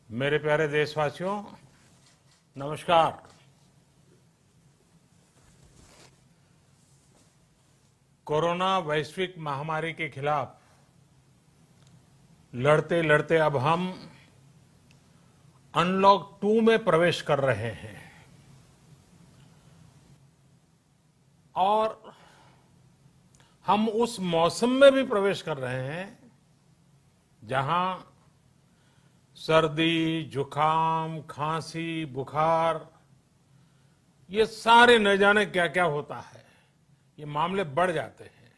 मेरे प्यारे देशवासियों, नमस्कार। कोरोना वैश्विक महामारी के खिलाफ लड़ते लड़ते अब हम अनलॉक 2 में प्रवेश कर रहे हैं और हम उस मौसम में भी प्रवेश कर रहे हैं जहां सर्दी, जुकाम, खांसी, बुखार, ये सारे न जाने क्या क्या होता है, ये मामले बढ़ जाते हैं।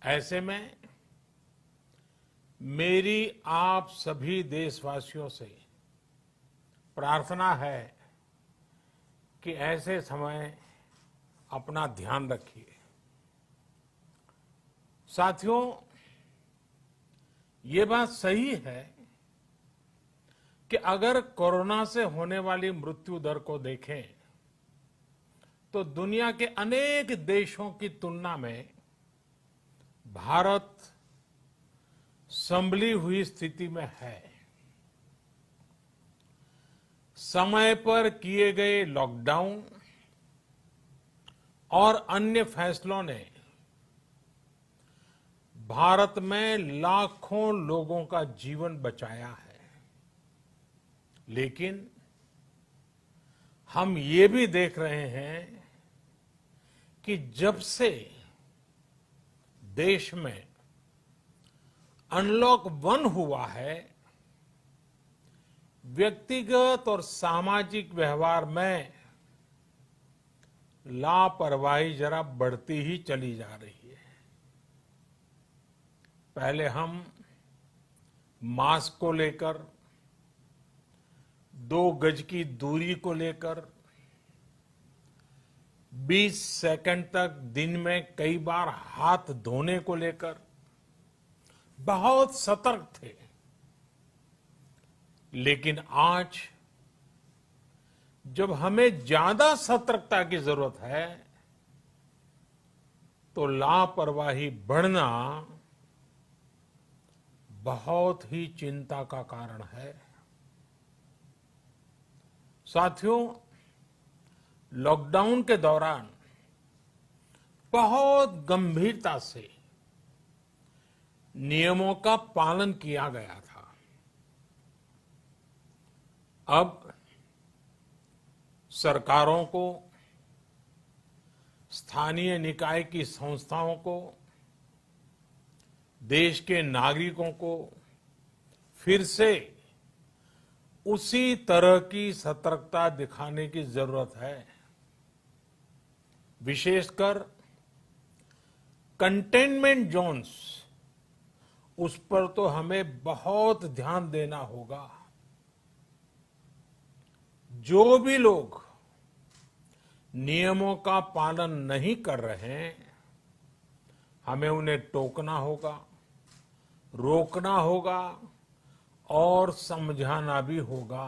ऐसे में मेरी आप सभी देशवासियों से प्रार्थना है कि ऐसे समय अपना ध्यान रखिए। साथियों, ये बात सही है कि अगर कोरोना से होने वाली मृत्यु दर को देखें तो दुनिया के अनेक देशों की तुलना में भारत संभली हुई स्थिति में है। समय पर किए गए लॉकडाउन और अन्य फैसलों ने भारत में लाखों लोगों का जीवन बचाया है, लेकिन हम ये भी देख रहे हैं कि जब से देश में अनलॉक 1 हुआ है, व्यक्तिगत और सामाजिक व्यवहार में लापरवाही जरा बढ़ती ही चली जा रही है। पहले हम मास्क को लेकर, 2 गज की दूरी को लेकर 20 सेकंड तक दिन में कई बार हाथ धोने को लेकर बहुत सतर्क थे, लेकिन आज जब हमें ज्यादा सतर्कता की जरूरत है तो लापरवाही बढ़ना बहुत ही चिंता का कारण है। साथियों, लॉकडाउन के दौरान बहुत गंभीरता से नियमों का पालन किया गया था। अब सरकारों को, स्थानीय निकाय की संस्थाओं को, देश के नागरिकों को फिर से उसी तरह की सतर्कता दिखाने की जरूरत है। विशेषकर कंटेनमेंट जोन्स, उस पर तो हमें बहुत ध्यान देना होगा। जो भी लोग नियमों का पालन नहीं कर रहे हैं, हमें उन्हें टोकना होगा, रोकना होगा और समझाना भी होगा।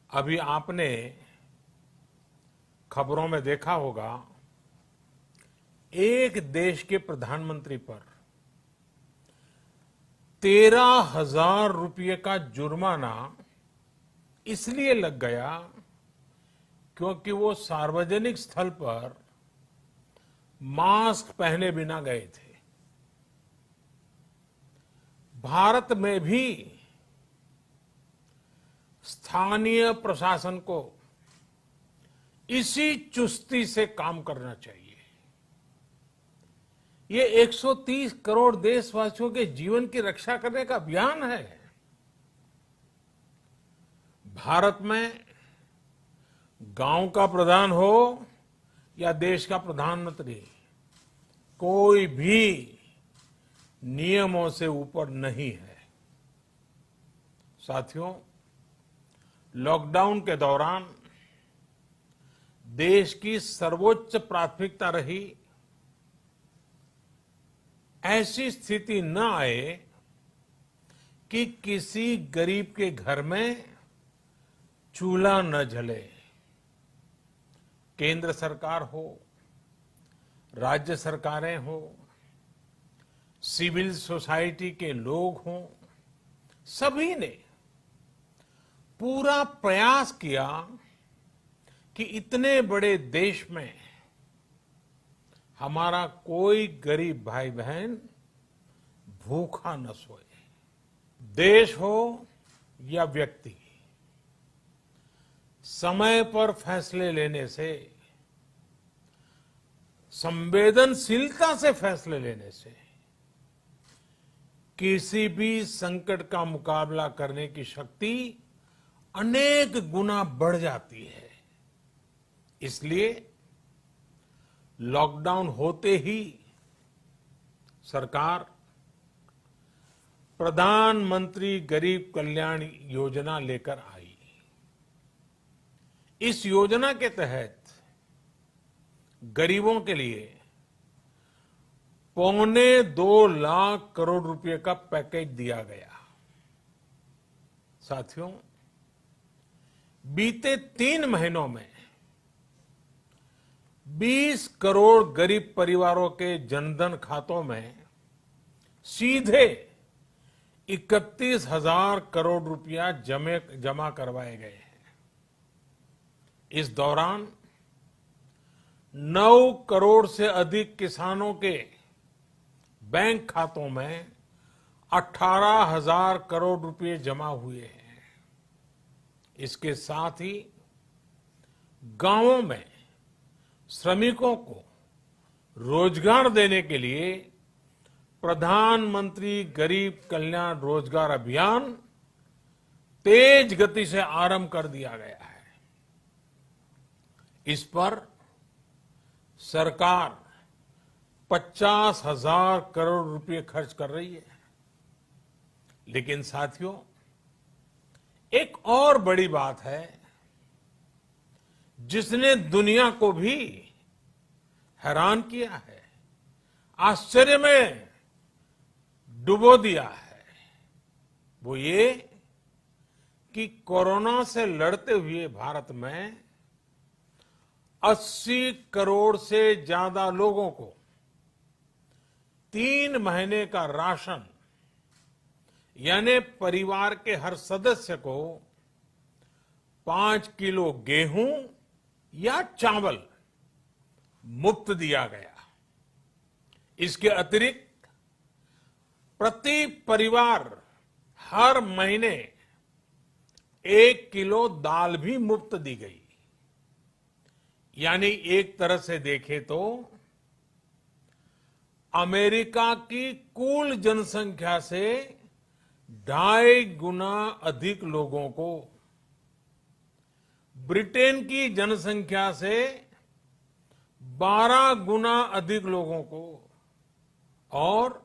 अभी आपने खबरों में देखा होगा, एक देश के प्रधानमंत्री पर 13,000 रुपये का जुर्माना इसलिए लग गया क्योंकि वो सार्वजनिक स्थल पर मास्क पहने बिना गए थे। भारत में भी स्थानीय प्रशासन को इसी चुस्ती से काम करना चाहिए। ये 130 करोड़ देशवासियों के जीवन की रक्षा करने का अभियान है। भारत में गांव का प्रधान हो या देश का प्रधानमंत्री, कोई भी नियमों से ऊपर नहीं है। साथियों, लॉकडाउन के दौरान देश की सर्वोच्च प्राथमिकता रही ऐसी स्थिति न आए कि किसी गरीब के घर में चूल्हा न जले। केंद्र सरकार हो, राज्य सरकारें हो, सिविल सोसाइटी के लोग हों, सभी ने पूरा प्रयास किया कि इतने बड़े देश में हमारा कोई गरीब भाई बहन भूखा न सोए। देश हो या व्यक्ति, समय पर फैसले लेने से, संवेदनशीलता से फैसले लेने से किसी भी संकट का मुकाबला करने की शक्ति अनेक गुना बढ़ जाती है। इसलिए लॉकडाउन होते ही सरकार प्रधानमंत्री गरीब कल्याण योजना लेकर आई। इस योजना के तहत गरीबों के लिए 2.25 लाख करोड़ रुपए का पैकेज दिया गया। साथियों, बीते 3 महीनों में 20 करोड़ गरीब परिवारों के जनधन खातों में सीधे 31,000 करोड़ रुपया जमा करवाए गए हैं। इस दौरान 9 करोड़ से अधिक किसानों के बैंक खातों में 18,000 करोड़ रुपए जमा हुए हैं। इसके साथ ही गांवों में श्रमिकों को रोजगार देने के लिए प्रधानमंत्री गरीब कल्याण रोजगार अभियान तेज गति से आरंभ कर दिया गया है। इस पर सरकार 50,000 करोड़ रुपए खर्च कर रही है। लेकिन साथियों, एक और बड़ी बात है जिसने दुनिया को भी हैरान किया है, आश्चर्य में डुबो दिया है। वो ये कि कोरोना से लड़ते हुए भारत में 80 करोड़ से ज्यादा लोगों को 3 महीने का राशन, यानी परिवार के हर सदस्य को 5 किलो गेहूं या चावल मुफ्त दिया गया। इसके अतिरिक्त प्रति परिवार हर महीने 1 किलो दाल भी मुफ्त दी गई। यानी एक तरह से देखें तो अमेरिका की कुल जनसंख्या से 2.5 गुना अधिक लोगों को, ब्रिटेन की जनसंख्या से 12 गुना अधिक लोगों को और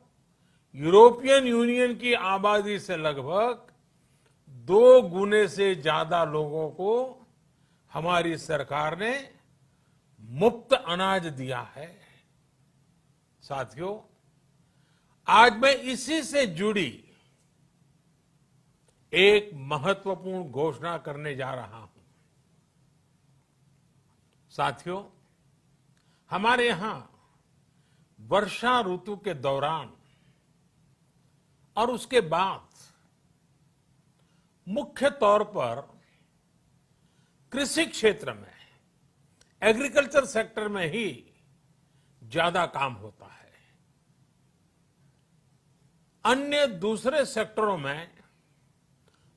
यूरोपियन यूनियन की आबादी से लगभग 2 गुने से ज्यादा लोगों को हमारी सरकार ने मुफ्त अनाज दिया है। साथियों, आज मैं इसी से जुड़ी एक महत्वपूर्ण घोषणा करने जा रहा हूं। साथियों, हमारे यहां वर्षा ऋतु के दौरान और उसके बाद मुख्य तौर पर कृषि क्षेत्र में, एग्रीकल्चर सेक्टर में ही ज्यादा काम होता है। अन्य दूसरे सेक्टरों में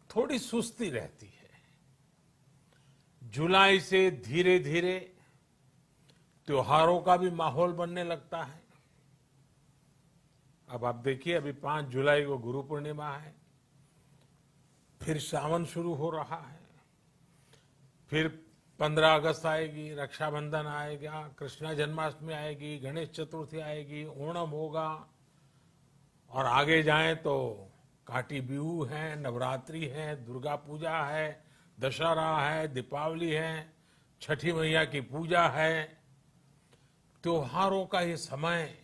थोड़ी सुस्ती रहती है। जुलाई से धीरे धीरे त्योहारों का भी माहौल बनने लगता है। अब आप देखिए, अभी 5 जुलाई को गुरु पूर्णिमा है, फिर सावन शुरू हो रहा है, फिर 15 अगस्त आएगी, रक्षाबंधन आएगा, कृष्णा जन्माष्टमी आएगी, गणेश चतुर्थी आएगी, ओणम होगा और आगे जाएं तो काटी बिहू है, नवरात्रि है, दुर्गा पूजा है, दशहरा है, दीपावली है, छठी मैया की पूजा है। त्योहारों का ये समय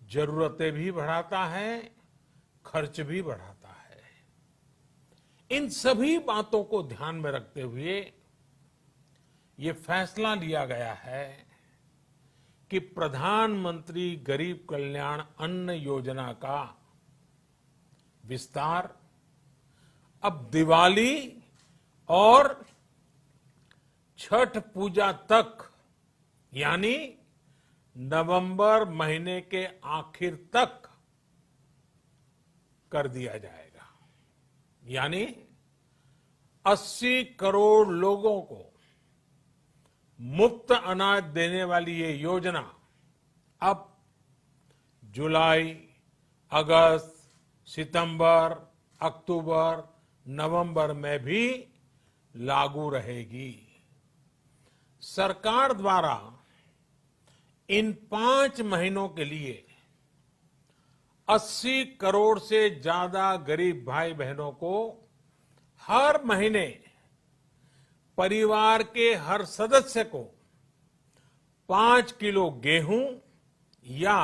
जरूरतें भी बढ़ाता है, खर्च भी बढ़ाता है। इन सभी बातों को ध्यान में रखते हुए ये फैसला लिया गया है कि प्रधानमंत्री गरीब कल्याण अन्न योजना का विस्तार अब दिवाली और छठ पूजा तक, यानी नवंबर महीने के आखिर तक कर दिया जाएगा। यानी 80 करोड़ लोगों को मुफ्त अनाज देने वाली ये योजना अब जुलाई, अगस्त, सितंबर, अक्टूबर, नवंबर में भी लागू रहेगी। सरकार द्वारा इन 5 महीनों के लिए 80 करोड़ से ज्यादा गरीब भाई बहनों को हर महीने परिवार के हर सदस्य को 5 किलो गेहूं या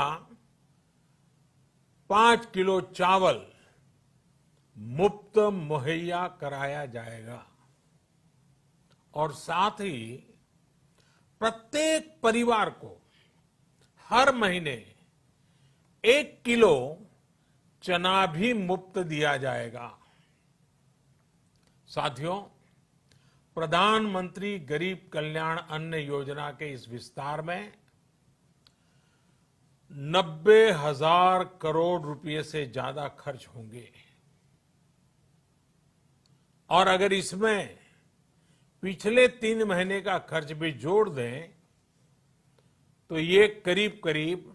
5 किलो चावल मुफ्त मुहैया कराया जाएगा। और साथ ही प्रत्येक परिवार को हर महीने 1 किलो चना भी मुफ्त दिया जाएगा। साथियों, प्रधानमंत्री गरीब कल्याण अन्न योजना के इस विस्तार में 90,000 करोड़ रुपए से ज्यादा खर्च होंगे। और अगर इसमें पिछले 3 महीने का खर्च भी जोड़ दें तो ये करीब करीब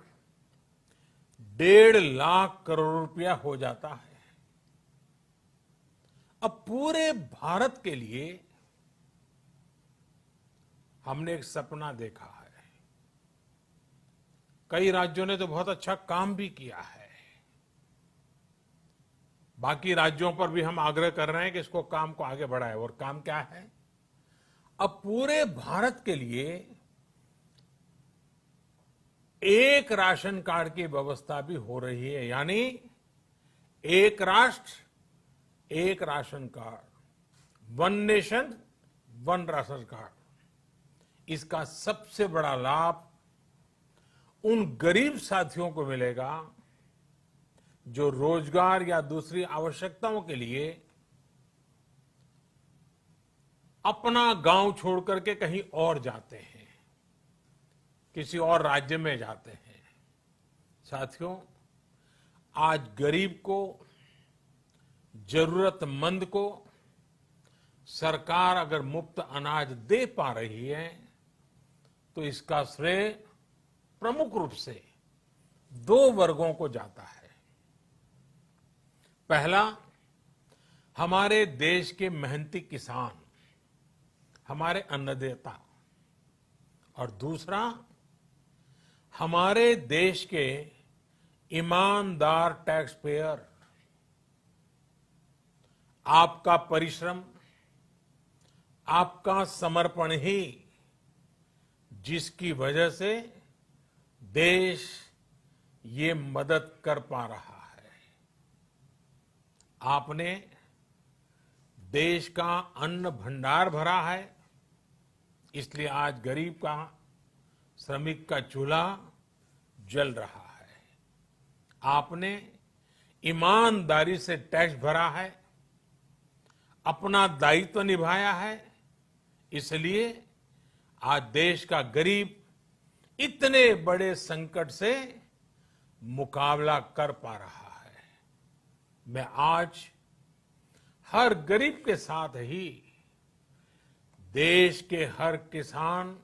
1.5 लाख करोड़ रुपया हो जाता है। अब पूरे भारत के लिए हमने एक सपना देखा है। कई राज्यों ने तो बहुत अच्छा काम भी किया है। बाकी राज्यों पर भी हम आग्रह कर रहे हैं कि इसको काम को आगे बढ़ाएं। और काम क्या है? अब पूरे भारत के लिए एक राशन कार्ड की व्यवस्था भी हो रही है। यानी एक राष्ट्र एक ration card, 1 nation 1 ration card. इसका सबसे बड़ा लाभ उन गरीब साथियों को मिलेगा जो रोजगार या दूसरी आवश्यकताओं के लिए अपना गांव छोड़ करके कहीं और जाते हैं, किसी और राज्य में जाते हैं। साथियों, आज गरीब को, जरूरतमंद को सरकार अगर मुफ्त अनाज दे पा रही है तो इसका श्रेय प्रमुख रूप से 2 वर्गों को जाता है। पहला, हमारे देश के मेहनती किसान, हमारे अन्नदाता। और दूसरा, हमारे देश के ईमानदार टैक्स पेयर। आपका परिश्रम, आपका समर्पण ही जिसकी वजह से देश ये मदद कर पा रहा है। आपने देश का अन्न भंडार भरा है, इसलिए आज गरीब का, श्रमिक का चूल्हा जल रहा है। आपने ईमानदारी से टैक्स भरा है, अपना दायित्व निभाया है, इसलिए आज देश का गरीब इतने बड़े संकट से मुकाबला कर पा रहा है। मैं आज हर गरीब के साथ ही देश के हर किसान,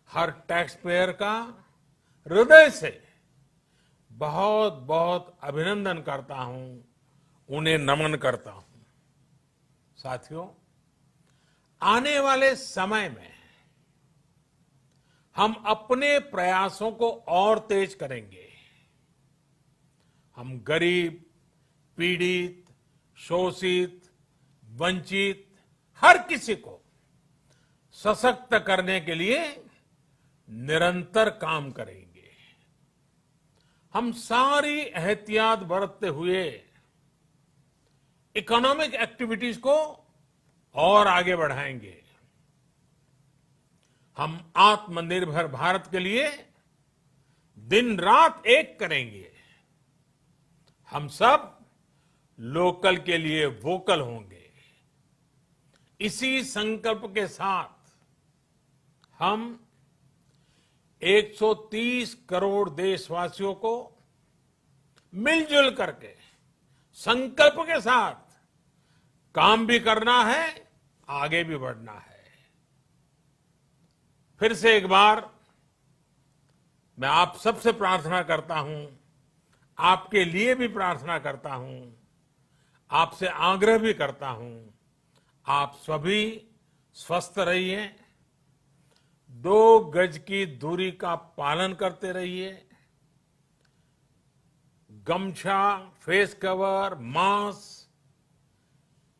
हर टैक्स पेयर का हृदय से बहुत बहुत अभिनंदन करता हूं, उन्हें नमन करता हूं। साथियों, आने वाले समय में हम अपने प्रयासों को और तेज करेंगे। हम गरीब, पीड़ित, शोषित, वंचित हर किसी को सशक्त करने के लिए निरंतर काम करेंगे। हम सारी एहतियात बरतते हुए इकोनॉमिक एक्टिविटीज को और आगे बढ़ाएंगे। हम आत्मनिर्भर भारत के लिए दिन रात एक करेंगे। हम सब लोकल के लिए वोकल होंगे। इसी संकल्प के साथ हम 130 करोड़ देशवासियों को मिलजुल करके संकल्प के साथ काम भी करना है, आगे भी बढ़ना है। फिर से एक बार मैं आप सबसे प्रार्थना करता हूं, आपके लिए भी प्रार्थना करता हूं, आपसे आग्रह भी करता हूं, आप सभी स्वस्थ रहिए, 2 गज की दूरी का पालन करते रहिए, गमछा, फेस कवर, मास्क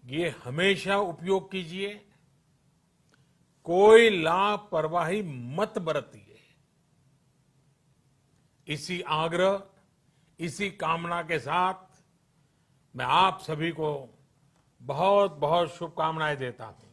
ये हमेशा उपयोग कीजिए, कोई लापरवाही मत बरतिए। इसी आग्रह, इसी कामना के साथ मैं आप सभी को बहुत बहुत शुभकामनाएं देता हूं।